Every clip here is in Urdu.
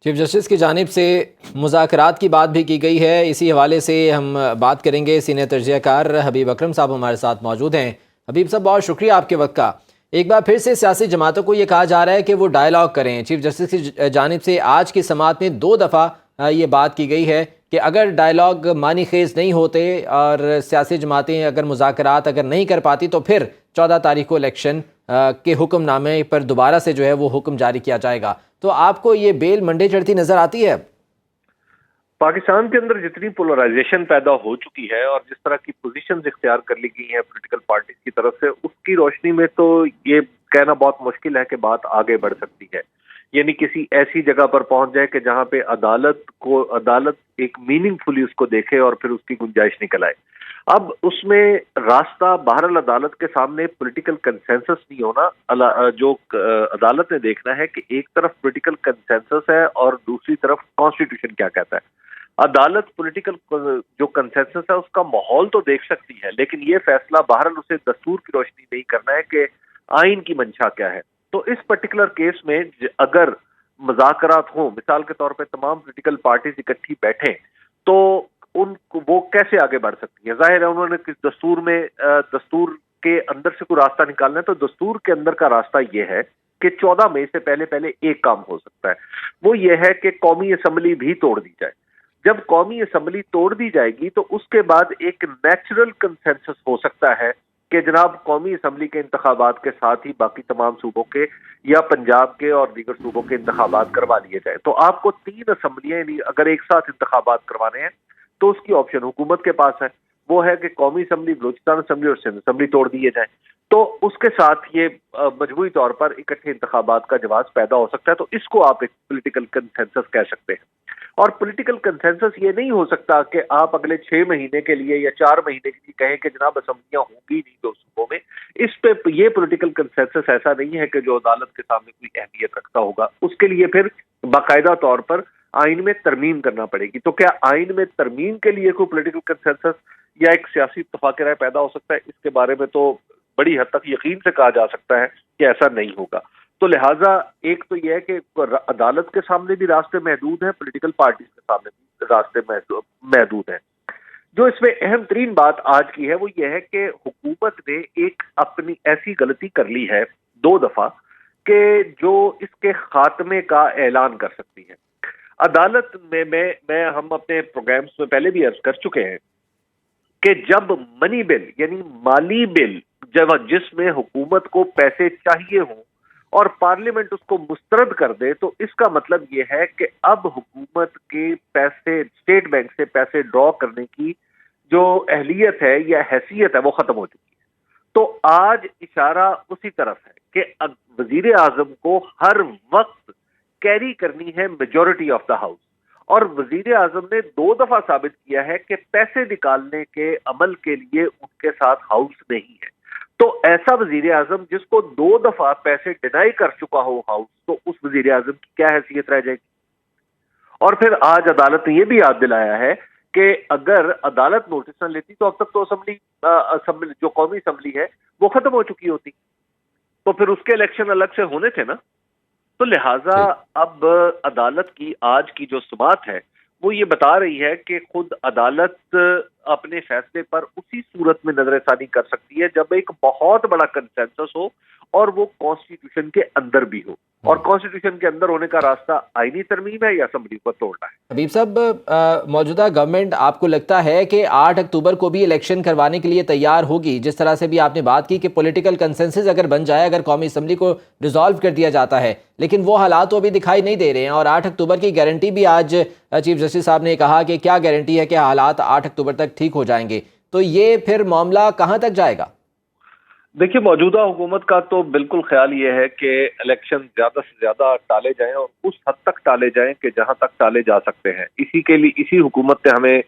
چیف جسٹس کی جانب سے مذاکرات کی بات بھی کی گئی ہے، اسی حوالے سے ہم بات کریں گے۔ سینئر تجزیہ کار حبیب اکرم صاحب ہمارے ساتھ موجود ہیں۔ حبیب صاحب، بہت شکریہ آپ کے وقت کا۔ ایک بار پھر سے سیاسی جماعتوں کو یہ کہا جا رہا ہے کہ وہ ڈائیلاگ کریں۔ چیف جسٹس کی جانب سے آج کی سماعت میں 2 دفعہ یہ بات کی گئی ہے کہ اگر ڈائیلاگ معنی خیز نہیں ہوتے اور سیاسی جماعتیں اگر مذاکرات اگر نہیں کر پاتی تو پھر 14 تاریخ کو الیکشن کے حکم نامے پر دوبارہ سے جو ہے وہ حکم جاری کیا جائے گا۔ تو آپ کو یہ بیل منڈے چڑھتی نظر آتی ہے؟ پاکستان کے اندر جتنی پولرائزیشن پیدا ہو چکی ہے اور جس طرح کی پوزیشنز اختیار کر لی گئی ہیں پولیٹیکل پارٹیز کی طرف سے، اس کی روشنی میں تو یہ کہنا بہت مشکل ہے کہ بات آگے بڑھ سکتی ہے، یعنی کسی ایسی جگہ پر پہنچ جائے کہ جہاں پہ عدالت ایک میننگ فلی اس کو دیکھے اور پھر اس کی گنجائش نکل آئے۔ اب اس میں راستہ بہرحال عدالت کے سامنے پولیٹیکل کنسنسس نہیں ہونا، جو عدالت نے دیکھنا ہے کہ ایک طرف پولیٹیکل کنسنسس ہے اور دوسری طرف کانسٹیٹیوشن کیا کہتا ہے۔ عدالت پولیٹیکل جو کنسنسس ہے اس کا ماحول تو دیکھ سکتی ہے، لیکن یہ فیصلہ بہرحال اسے دستور کی روشنی نہیں کرنا ہے کہ آئین کی منشا کیا ہے۔ تو اس پرٹیکولر کیس میں اگر مذاکرات ہوں، مثال کے طور پہ تمام پولیٹیکل پارٹیز اکٹھی بیٹھیں، تو وہ کیسے آگے بڑھ سکتی ہیں؟ ظاہر ہے انہوں نے کس دستور کے اندر سے کوئی راستہ نکالنا ہے، تو دستور کے اندر کا راستہ یہ ہے کہ 14 مئی سے پہلے ایک کام ہو سکتا ہے، وہ یہ ہے کہ قومی اسمبلی بھی توڑ دی جائے۔ جب قومی اسمبلی توڑ دی جائے گی تو اس کے بعد ایک نیچرل کنسنسس ہو سکتا ہے کہ جناب قومی اسمبلی کے انتخابات کے ساتھ ہی باقی تمام صوبوں کے یا پنجاب کے اور دیگر صوبوں کے انتخابات کروا لیے جائیں۔ تو آپ کو 3 اسمبلیاں اگر ایک ساتھ انتخابات کروانے ہیں تو اس کی آپشن حکومت کے پاس ہے، وہ ہے کہ قومی اسمبلی، بلوچستان اسمبلی اور سندھ اسمبلی توڑ دیے جائیں۔ تو اس کے ساتھ یہ مجموعی طور پر اکٹھے انتخابات کا جواز پیدا ہو سکتا ہے۔ تو اس کو آپ ایک پولیٹیکل کنسنسس کہہ سکتے ہیں۔ اور پولیٹیکل کنسنسس یہ نہیں ہو سکتا کہ آپ اگلے 6 مہینے کے لیے یا 4 مہینے کے لیے کہیں کہ جناب اسمبلیاں ہوں گی نہیں دو صوبوں میں۔ اس پہ یہ پولیٹیکل کنسنسس ایسا نہیں ہے کہ جو عدالت کے سامنے کوئی اہمیت رکھتا ہوگا۔ اس کے لیے پھر باقاعدہ طور پر آئین میں ترمیم کرنا پڑے گی۔ تو کیا آئین میں ترمیم کے لیے کوئی پولیٹیکل کنسنسس یا ایک سیاسی اتفاق رائے پیدا ہو سکتا ہے؟ اس کے بارے میں تو بڑی حد تک یقین سے کہا جا سکتا ہے کہ ایسا نہیں ہوگا۔ تو لہٰذا ایک تو یہ ہے کہ عدالت کے سامنے بھی راستے محدود ہیں، پولیٹیکل پارٹیز کے سامنے بھی راستے محدود ہیں۔ جو اس میں اہم ترین بات آج کی ہے وہ یہ ہے کہ حکومت نے ایک اپنی ایسی غلطی کر لی ہے 2 دفعہ کہ جو اس کے خاتمے کا اعلان کر سکتی ہے۔ عدالت میں ہم اپنے پروگرامز میں پہلے بھی عرض کر چکے ہیں کہ جب منی بل یعنی مالی بل جس میں حکومت کو پیسے چاہیے ہوں اور پارلیمنٹ اس کو مسترد کر دے، تو اس کا مطلب یہ ہے کہ اب حکومت کے پیسے اسٹیٹ بینک سے پیسے ڈرا کرنے کی جو اہلیت ہے یا حیثیت ہے وہ ختم ہو چکی ہے۔ تو آج اشارہ اسی طرف ہے کہ وزیر اعظم کو ہر وقت کیری کرنی ہے میجورٹی آف دا ہاؤس، اور وزیر اعظم نے 2 دفعہ ثابت کیا ہے کہ پیسے نکالنے کے عمل کے لیے ان کے ساتھ ہاؤس نہیں ہے۔ تو ایسا وزیر اعظم جس کو 2 دفعہ پیسے ڈینائی کر چکا ہو ہاؤس، تو اس وزیر اعظم کی کیا حیثیت رہ جائے گی؟ اور پھر آج عدالت نے یہ بھی یاد دلایا ہے کہ اگر عدالت نوٹس نہ لیتی تو اب تک تو اسمبلی جو قومی اسمبلی ہے وہ ختم ہو چکی ہوتی، تو پھر اس کے الیکشن الگ سے ہونے تھے نا۔ تو لہٰذا اب عدالت کی آج کی جو سماعت ہے وہ یہ بتا رہی ہے کہ خود عدالت اپنے فیصلے پر اسی صورت میں نظر ثانی کر سکتی ہے جب ایک بہت بڑا کنسنسس ہو اور وہ کانسٹیٹیوشن کے اندر بھی ہو، اور کانسٹیٹیوشن کے اندر ہونے کا راستہ آئینی ترمیم ہے یا اسمبلی کو توڑنا ہے۔ حبیب صاحب، موجودہ گورنمنٹ آپ کو لگتا ہے کہ 8 اکتوبر کو بھی الیکشن کروانے کے لیے تیار ہوگی؟ جس طرح سے بھی آپ نے بات کی کہ پولیٹیکل کنسنسس اگر بن جائے، اگر قومی اسمبلی کو ڈیزالو کر دیا جاتا ہے، لیکن وہ حالات تو ابھی دکھائی نہیں دے رہے ہیں، اور 8 اکتوبر کی گارنٹی بھی آج چیف جسٹس صاحب نے کہا کہ کیا گارنٹی ہے کہ حالات 8 اکتوبر تک ٹھیک ہو جائیں گے؟ تو یہ پھر معاملہ کہاں تک جائے گا؟ دیکھیے، موجودہ حکومت کا تو بالکل خیال یہ ہے کہ الیکشن زیادہ سے زیادہ ٹالے جائیں اور اس حد تک ٹالے جائیں کہ جہاں تک ٹالے جا سکتے ہیں۔ اسی حکومت نے ہمیں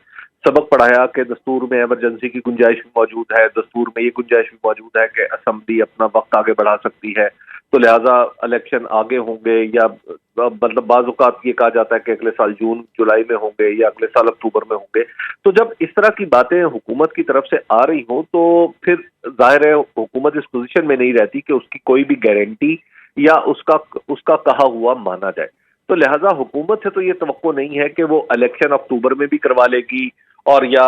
سبق پڑھایا کہ دستور میں ایمرجنسی کی گنجائش بھی موجود ہے، دستور میں یہ گنجائش بھی موجود ہے کہ اسمبلی اپنا وقت آگے بڑھا سکتی ہے، تو لہٰذا الیکشن آگے ہوں گے، یا مطلب بعض اوقات یہ کہا جاتا ہے کہ اگلے سال جون جولائی میں ہوں گے یا اگلے سال اکتوبر میں ہوں گے۔ تو جب اس طرح کی باتیں حکومت کی طرف سے آ رہی ہوں تو پھر ظاہر ہے حکومت اس پوزیشن میں نہیں رہتی کہ اس کی کوئی بھی گارنٹی یا اس کا کہا ہوا مانا جائے۔ تو لہٰذا حکومت سے تو یہ توقع نہیں ہے کہ وہ الیکشن اکتوبر میں بھی کروا لے گی اور یا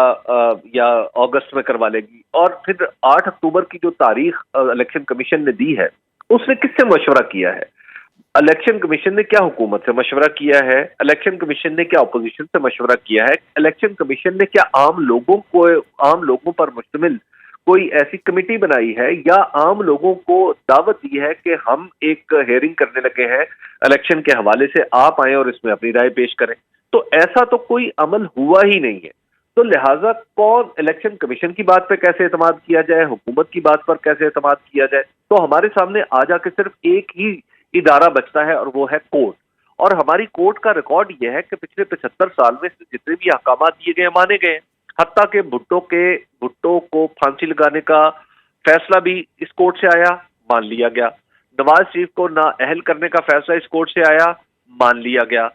اگست میں کروا لے گی. اور پھر 8 اکتوبر کی جو تاریخ الیکشن کمیشن نے دی ہے اس نے کس سے مشورہ کیا ہے؟ الیکشن کمیشن نے کیا حکومت سے مشورہ کیا ہے؟ الیکشن کمیشن نے کیا اپوزیشن سے مشورہ کیا ہے؟ الیکشن کمیشن نے کیا عام لوگوں پر مشتمل کوئی ایسی کمیٹی بنائی ہے یا عام لوگوں کو دعوت دی ہے کہ ہم ایک ہیئرنگ کرنے لگے ہیں الیکشن کے حوالے سے، آپ آئیں اور اس میں اپنی رائے پیش کریں؟ تو ایسا تو کوئی عمل ہوا ہی نہیں ہے. تو لہٰذا کون الیکشن کمیشن کی بات پہ کیسے اعتماد کیا جائے، حکومت کی بات پر کیسے اعتماد کیا جائے؟ تو ہمارے سامنے آ جا کے صرف ایک ہی ادارہ بچتا ہے اور وہ ہے کورٹ. اور ہماری کورٹ کا ریکارڈ یہ ہے کہ پچھلے 75 سال میں جتنے بھی احکامات دیے گئے مانے گئے ہیں. حتیٰ کہ بھٹو کو پھانسی لگانے کا فیصلہ بھی اس کورٹ سے آیا، مان لیا گیا. نواز شریف کو نااہل کرنے کا فیصلہ اس کورٹ سے آیا، مان لیا گیا.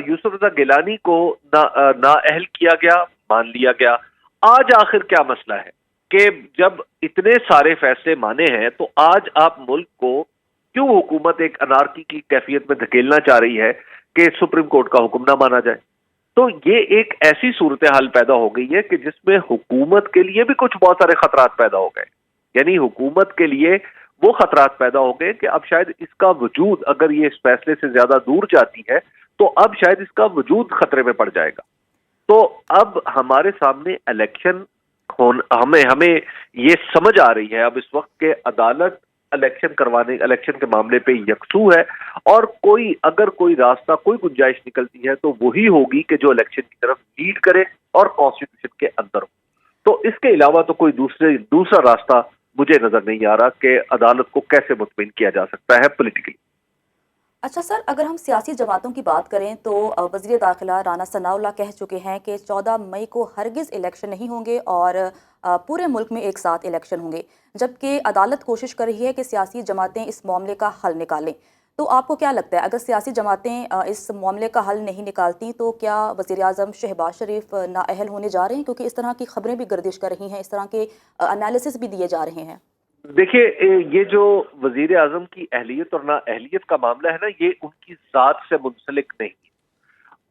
یوسف رضا گیلانی کو نااہل کیا گیا، مان لیا گیا. آج آخر کیا مسئلہ ہے کہ جب اتنے سارے فیصلے مانے ہیں تو آج آپ ملک کو کیوں حکومت ایک انارکی کی کیفیت میں دھکیلنا چاہ رہی ہے کہ سپریم کورٹ کا حکم نہ مانا جائے؟ تو یہ ایک ایسی صورتحال پیدا ہو گئی ہے کہ جس میں حکومت کے لیے بھی کچھ بہت سارے خطرات پیدا ہو گئے. یعنی حکومت کے لیے وہ خطرات پیدا ہو گئے کہ اب شاید اس کا وجود، اگر یہ اس فیصلے سے زیادہ دور جاتی ہے تو اب شاید اس کا وجود خطرے میں پڑ جائے گا. تو اب ہمارے سامنے الیکشن ہمیں یہ سمجھ آ رہی ہے اب اس وقت کہ عدالت الیکشن کے معاملے پہ یکسو ہے، اور اگر کوئی راستہ، کوئی گنجائش نکلتی ہے تو وہی ہوگی کہ جو الیکشن کی طرف لیڈ کرے اور کانسٹیٹیوشن کے اندر ہو. تو اس کے علاوہ تو کوئی دوسرا راستہ مجھے نظر نہیں آ رہا کہ عدالت کو کیسے مطمئن کیا جا سکتا ہے پولیٹیکلی. اچھا سر، اگر ہم سیاسی جماعتوں کی بات کریں تو وزیر داخلہ رانا ثناء اللہ کہہ چکے ہیں کہ 14 مئی کو ہرگز الیکشن نہیں ہوں گے اور پورے ملک میں ایک ساتھ الیکشن ہوں گے، جبکہ عدالت کوشش کر رہی ہے کہ سیاسی جماعتیں اس معاملے کا حل نکالیں. تو آپ کو کیا لگتا ہے اگر سیاسی جماعتیں اس معاملے کا حل نہیں نکالتی تو کیا وزیر اعظم شہباز شریف نااہل ہونے جا رہے ہیں؟ کیونکہ اس طرح کی خبریں بھی گردش کر رہی ہیں، اس طرح کے انالیسس بھی دیے جا رہے ہیں. دیکھیے، یہ جو وزیر اعظم کی اہلیت اور نااہلیت کا معاملہ ہے نا، یہ ان کی ذات سے منسلک نہیں ہے.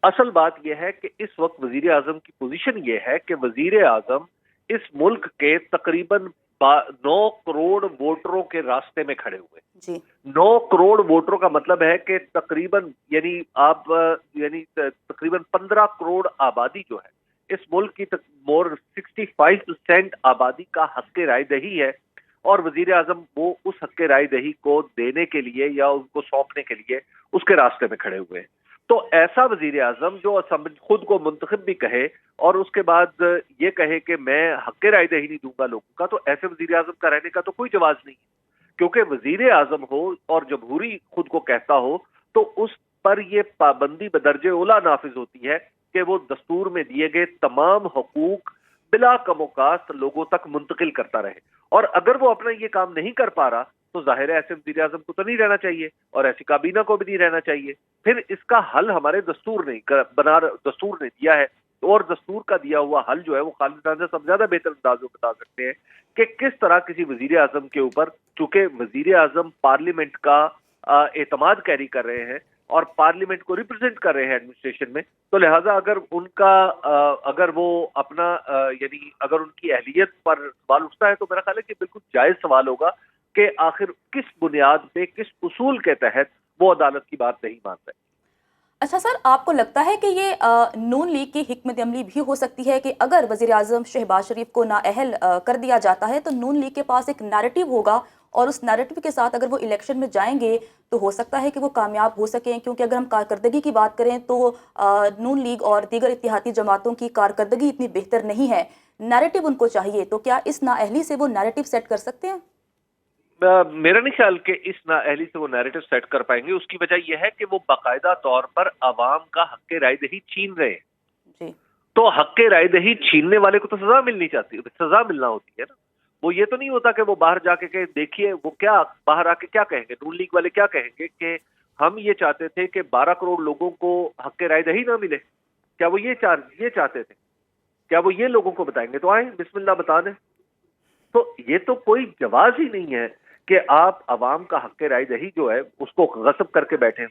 اصل بات یہ ہے کہ اس وقت وزیر اعظم کی پوزیشن یہ ہے کہ وزیر اعظم اس ملک کے تقریباً 9 کروڑ ووٹروں کے راستے میں کھڑے ہوئے. جی 9 کروڑ ووٹروں کا مطلب ہے کہ تقریباً تقریباً 15 کروڑ آبادی جو ہے اس ملک کی 65% آبادی کا حق رائے دہی ہے، اور وزیر اعظم وہ اس حق رائے دہی کو دینے کے لیے یا ان کو سونپنے کے لیے اس کے راستے میں کھڑے ہوئے ہیں. تو ایسا وزیر اعظم جو خود کو منتخب بھی کہے اور اس کے بعد یہ کہے کہ میں حق رائے دہی نہیں دوں گا لوگوں کا، تو ایسے وزیر اعظم کا رہنے کا تو کوئی جواز نہیں ہے. کیونکہ وزیر اعظم ہو اور جمہوری خود کو کہتا ہو تو اس پر یہ پابندی بدرجہ اولا نافذ ہوتی ہے کہ وہ دستور میں دیے گئے تمام حقوق بلا کم و کاست لوگوں تک منتقل کرتا رہے. اور اگر وہ اپنا یہ کام نہیں کر پا رہا تو ظاہر ہے ایسے وزیر اعظم کو تو نہیں رہنا چاہیے اور ایسی کابینہ کو بھی نہیں رہنا چاہیے. پھر اس کا حل ہمارے دستور نے دیا ہے، اور دستور کا دیا ہوا حل جو ہے وہ خالد صاحب سے سب زیادہ بہتر انداز میں بتا سکتے ہیں کہ کس طرح کسی وزیر اعظم کے اوپر، چونکہ وزیر اعظم پارلیمنٹ کا اعتماد کیری کر رہے ہیں اور پارلیمنٹ کو ریپرزینٹ کر رہے ہیں ایڈمنسٹریشن میں، تو لہٰذا اگر وہ اپنا اگر ان کی اہلیت پر سوال اٹھتا ہے تو میرا خیال ہے کہ بالکل جائز سوال ہوگا کہ آخر کس بنیاد پہ، کس اصول کے تحت وہ عدالت کی بات نہیں مانتا ہے. اچھا سر، آپ کو لگتا ہے کہ یہ نون لیگ کی حکمت عملی بھی ہو سکتی ہے کہ اگر وزیر اعظم شہباز شریف کو نااہل کر دیا جاتا ہے تو نون لیگ کے پاس ایک نیریٹو ہوگا، اور اس نیریٹو کے ساتھ اگر وہ الیکشن میں جائیں گے تو ہو سکتا ہے کہ وہ کامیاب ہو سکیں؟ کیونکہ اگر ہم کارکردگی کی بات کریں تو نون لیگ اور دیگر اتحادی جماعتوں کی کارکردگی اتنی بہتر نہیں ہے، نیریٹو ان کو چاہیے. تو کیا اس نااہلی سے وہ نیریٹو سیٹ کر سکتے ہیں؟ میرا نہیں خیال کہ اس نااہلی سے وہ نیریٹو سیٹ کر پائیں گے. اس کی وجہ یہ ہے کہ وہ باقاعدہ طور پر عوام کا حق رائے دہی چھین رہے ہیں. جی تو حق رائے دہی چھیننے والے کو تو سزا ملنا ہوتی ہے نا. وہ یہ تو نہیں ہوتا کہ وہ باہر جا کے دیکھیے وہ کیا باہر آ کے کیا کہیں گے، نون لیگ والے کیا کہیں گے کہ ہم یہ چاہتے تھے کہ 12 کروڑ لوگوں کو حق رائے دہی نہ ملے. کیا وہ یہ چاہتے تھے؟ کیا وہ یہ لوگوں کو بتائیں گے؟ تو آئیں بسم اللہ بتا دیں. تو یہ تو کوئی جواز ہی نہیں ہے کہ آپ عوام کا حق رائے دہی جو ہے اس کو غصب کر کے بیٹھیں.